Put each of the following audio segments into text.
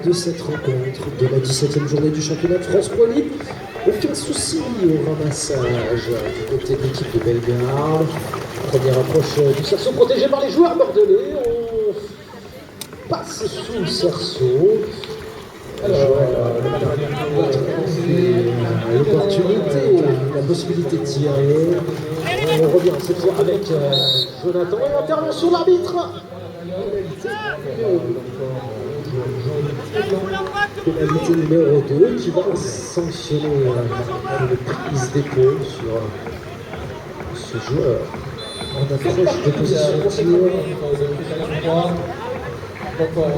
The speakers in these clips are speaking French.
de cette rencontre de la 17e journée du championnat de France Pro League. Aucun souci au ramassage du côté de l'équipe de Bellegarde. Première approche du cerceau protégé par les joueurs bordelais. On passe sous le cerceau. L'opportunité, la possibilité de tirer. On revient cette fois avec Jonathan et l'intervention de l'arbitre. Pénalité numéro 2 qui va sanctionner une prise d'épaule sur ce joueur en approche de position de tir. Encore au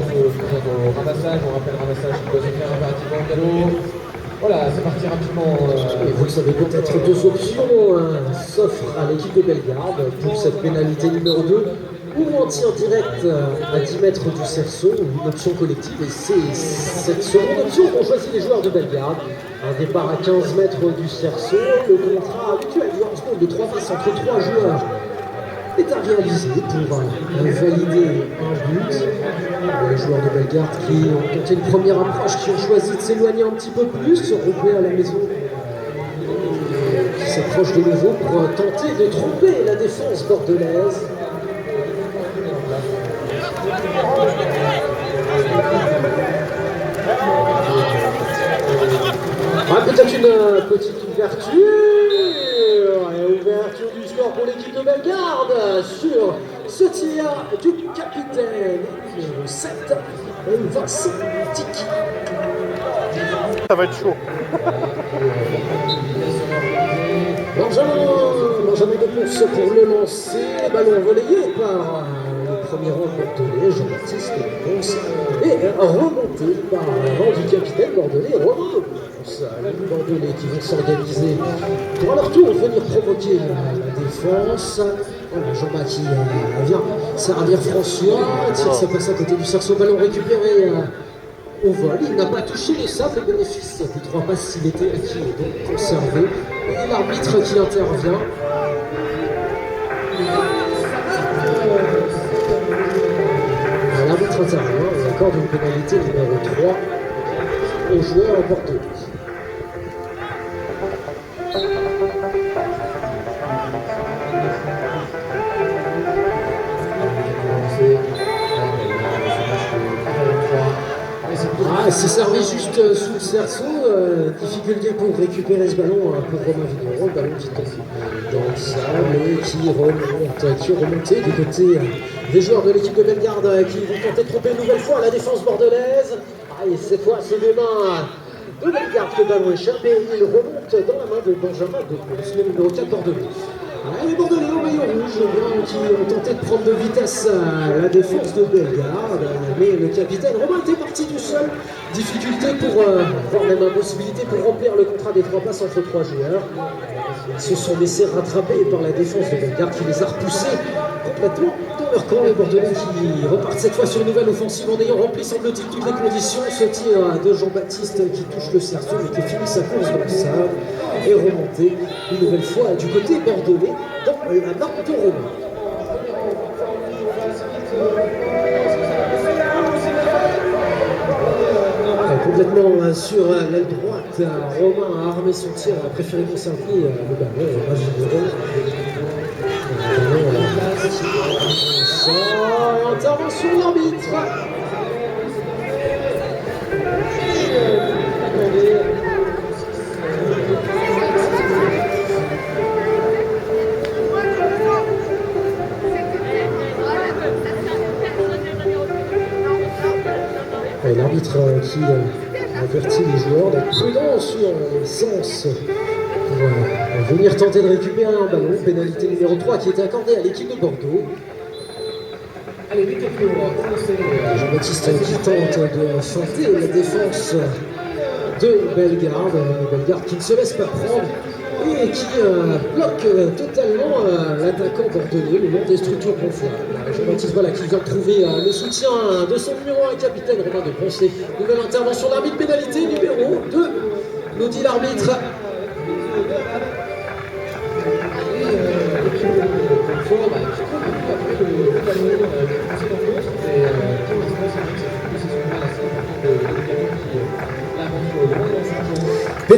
ramassage, on rappelle le ramassage qui doit se faire impérativement au galop. Voilà, c'est parti rapidement. Et vous le savez, peut-être deux options s'offrent à l'équipe de Bellegarde pour cette pénalité numéro 2. Ou en tir direct à 10 mètres du cerceau, ou une option collective. Et c'est cette seconde option qu'ont choisi les joueurs de Bellegarde. Un départ à 15 mètres du cerceau, le contrat habituel du handball de 3 passes entre 3 joueurs est à réaliser pour valider un but. Les joueurs de Bellegarde qui ont tenté une première approche, qui ont choisi de s'éloigner un petit peu plus, se regrouper à la maison, qui s'approche de nouveau pour tenter de tromper la défense bordelaise. Peut-être une petite ouverture, et ouverture du score pour l'équipe de Bellegarde sur ce tir du capitaine numéro 7, Vincent Tiki. Ça va être chaud. Benjamin de course pour le lancer, ballon relayé par le premier rang bordelais, Jean-Baptiste Ponce, et remonté par du capitaine bordelais, Romain. Les bordelais qui vont s'organiser pour à leur tour venir provoquer la défense. Jean-Baptiste vient servir François, tire sa passe à côté du cerceau, ballon récupéré au vol. Il n'a pas touché les sables, le bénéfice des 3 passes s'il était acquis et donc conservé. Et l'arbitre qui intervient. L'arbitre intervient et accorde une pénalité numéro 3 aux joueurs bordelais. C'est servi juste sous le cerceau, difficulté pour récupérer ce ballon pour Romain Vigneron, le ballon qui tombe dans le sable et qui est remonté du côté des joueurs de l'équipe de Bellegarde qui vont tenter de tromper une nouvelle fois la défense bordelaise. Et cette fois, c'est des mains de Bellegarde que le ballon échappe et il remonte dans la main de Benjamin de Ponce, le numéro 4 bordelais. Les Bordelais au maillot rouge qui ont tenté de prendre de vitesse la défense de Bellegarde, mais le capitaine Romain était parti tout seul. Difficulté pour voir même impossibilité pour remplir le contrat des 3 passes entre 3 joueurs. Ils se sont laissés rattraper par la défense de Bellegarde qui les a repoussés complètement dans leur camp. Les Bordelais qui repartent cette fois sur une nouvelle offensive en ayant rempli, semble-t-il, toutes les conditions. Ce tir de Jean-Baptiste qui touche le cerceau mais qui finit sa course dans le sable et remonté une nouvelle fois du côté bordelais dans la main de Romain. Complètement sur l'aile droite, Romain a armé son tir, a préféré conserver le ballon. Intervention de l'arbitre. L'arbitre qui avertit les joueurs d'être prudents sur le sens pour venir tenter de récupérer un ballon. Pénalité numéro 3 qui était accordée à l'équipe de Bordeaux. Jean-Baptiste qui tente de chanter la défense de Bellegarde qui ne se laisse pas prendre et qui bloque totalement l'attaquant bordelais le long des structures gonflables. Jean-Baptiste qui vient de trouver le soutien de son numéro 1 capitaine Romain de Ponce. Nouvelle intervention d'arbitre, pénalité numéro 2, nous dit l'arbitre.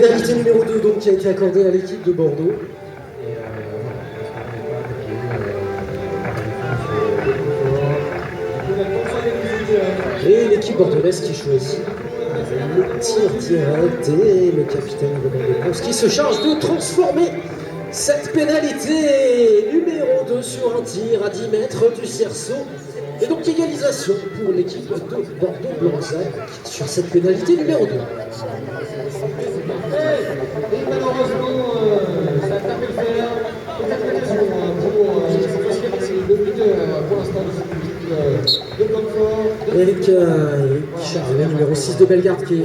Pénalité numéro 2 donc, qui a été accordée à l'équipe de Bordeaux. Et l'équipe bordelaise qui choisit le tir direct et le capitaine Romain qui se charge de transformer cette pénalité numéro 2 sur un tir à 10 mètres du cerceau. Et donc égalisation pour l'équipe de Bordeaux-Blanzac sur cette pénalité numéro 2. Et malheureusement, ça a tapé le fer. Pour l'instant de cette équipe de Blanfort. Eric Charlet, numéro 6 de Bellegarde, qui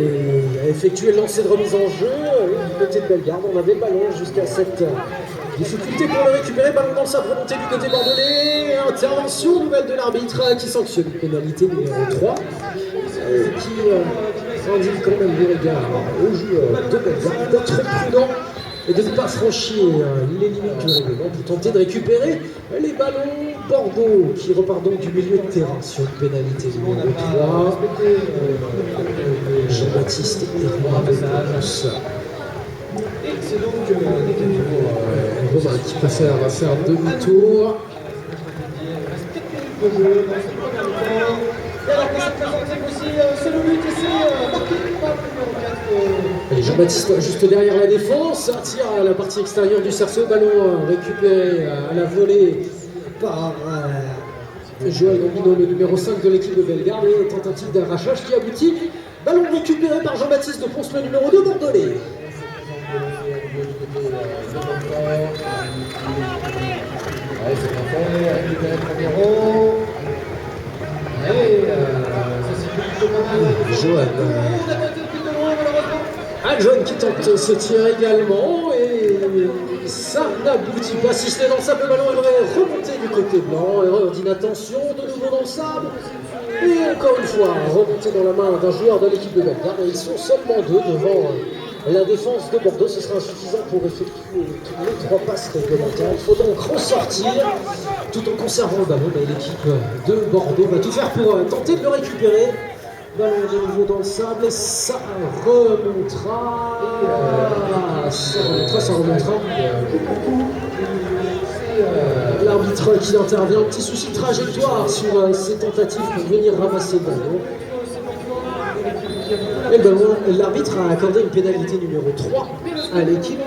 a effectué le lancer de remise en jeu. Du côté de Bellegarde, on avait le ballon jusqu'à cette difficulté pour le récupérer. Ballon dans sa remontée du côté bordelais. Intervention nouvelle de l'arbitre qui sanctionne une pénalité numéro 3. Qui indique quand même les regards aux joueurs de Bellegarde d'être prudent et de ne pas franchir les limites du règlement pour tenter de récupérer les ballons. Bordeaux qui repart donc du milieu de terrain sur une pénalité numéro 3. Jean-Baptiste Herman de Lens. Et c'est donc Romain qui préfère faire demi-tour. Et alors que ça présente aussi, c'est le but ici, marqué par le numéro 4. Et Jean-Baptiste juste derrière la défense, tire à la partie extérieure du cerceau, ballon récupéré à la volée par Joël Gambino, le numéro 5 de l'équipe de Bellegarde, et tentative d'arrachage qui aboutit. Ballon récupéré par Jean-Baptiste de Ponce, le numéro 2 bordelais. Ouais, c'est bien fait, récupéré le premier rond. Et ça c'est plutôt pas mal. Joël. John qui tente ce tir également et ça n'aboutit pas, si ce n'est dans le sable, le ballon est remonté du côté blanc, erreur d'inattention, de nouveau dans le sable, et encore une fois remonté dans la main d'un joueur de l'équipe de Bellegarde, et ils sont seulement deux devant la défense de Bordeaux. Ce sera insuffisant pour effectuer toutes les 3 passes réglementaires. Il faut donc ressortir tout en conservant le ballon, mais l'équipe de Bordeaux va tout faire pour tenter de le récupérer. Ballon de nouveau dans le sable et ça remontera. Ça remontera. L'arbitre qui intervient, un petit souci de trajectoire sur ces tentatives pour venir ramasser le ballon. Et le ballon, l'arbitre a accordé une pénalité numéro 3 à l'équipe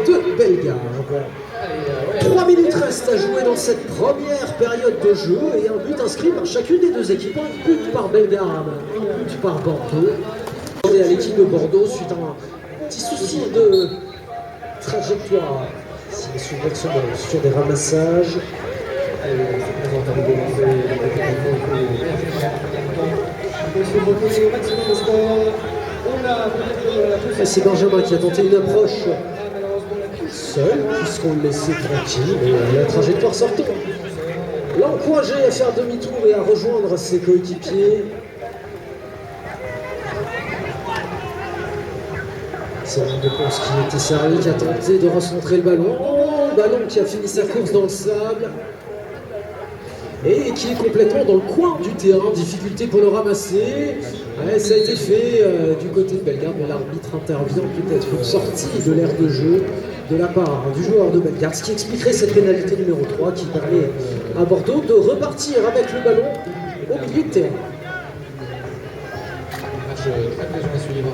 de Bellegarde. 3 minutes restent à jouer dans cette première période de jeu et un but inscrit par chacune des deux équipes. Un but par Bellegarde, un but par Bordeaux. Et à l'équipe de Bordeaux suite à un petit souci de trajectoire. Sur des ramassages. Et c'est Benjamin qui a tenté une approche seul, puisqu'on le laissait tranquille, et la trajectoire sortait. L'encourager à faire demi-tour et à rejoindre ses coéquipiers. C'est l'un de Ponce qui était servi, qui a tenté de recentrer le ballon. Ballon qui a fini sa course dans le sable. Et qui est complètement dans le coin du terrain, difficulté pour le ramasser. Ouais, ça a été fait du côté de Bellegarde, mais l'arbitre intervient peut-être une sortie de l'aire de jeu de la part du joueur de Bellegarde, ce qui expliquerait cette pénalité numéro 3 qui permet à Bordeaux de repartir avec le ballon au milieu de terrain. Match très plaisant à suivre.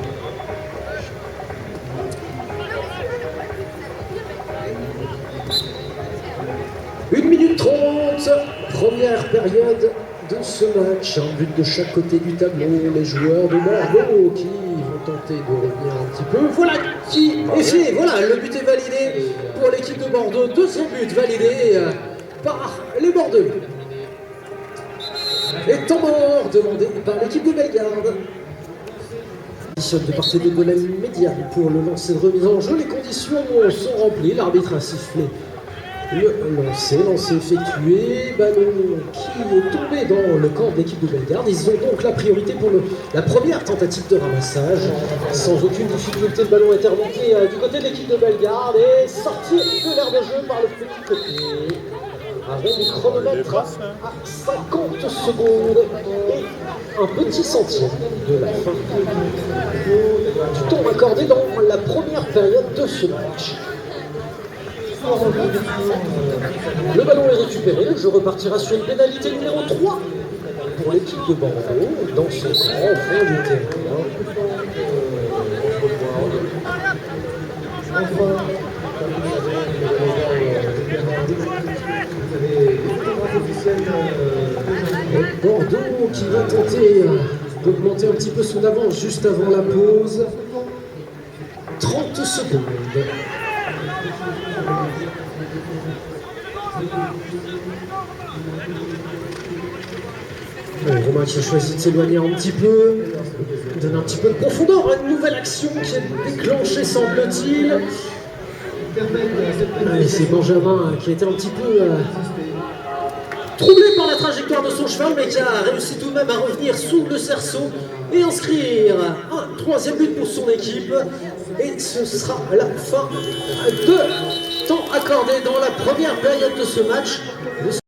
Une minute 30, première période de ce match. Un but de chaque côté du tableau. Les joueurs de Bordeaux qui vont tenter de revenir un petit peu. Voilà qui est fait. Voilà, le but est validé pour l'équipe de Bordeaux. Deuxième but validé par les Bordelais. Et temps mort demandé par l'équipe de Bellegarde. De part et d'autre de la médiane pour le lancer de remise en jeu. Les conditions sont remplies. L'arbitre a sifflé le lancer effectué, ballon qui est tombé dans le camp de l'équipe de Bellegarde. Ils ont donc la priorité pour la première tentative de ramassage. Sans aucune difficulté, le ballon est remonté du côté de l'équipe de Bellegarde et sorti de l'aire de jeu par le petit côté. Avec le chronomètre à 50 secondes et un petit centième de la fin. du temps accordé dans la première période de ce match. Le ballon est récupéré, le jeu repartira sur une pénalité numéro 3 pour l'équipe de Bordeaux dans ce camp au fond du terrain. Bordeaux qui va tenter d'augmenter un petit peu son avance juste avant la pause. 30 secondes. Romain qui a choisi de s'éloigner un petit peu, donner un petit peu de profondeur à une nouvelle action qui est déclenchée, semble-t-il. Et c'est Benjamin qui a été un petit peu troublé par la trajectoire de son cheval, mais qui a réussi tout de même à revenir sous le cerceau et inscrire un 3e but pour son équipe. Et ce sera la fin de temps accordé dans la première période de ce match.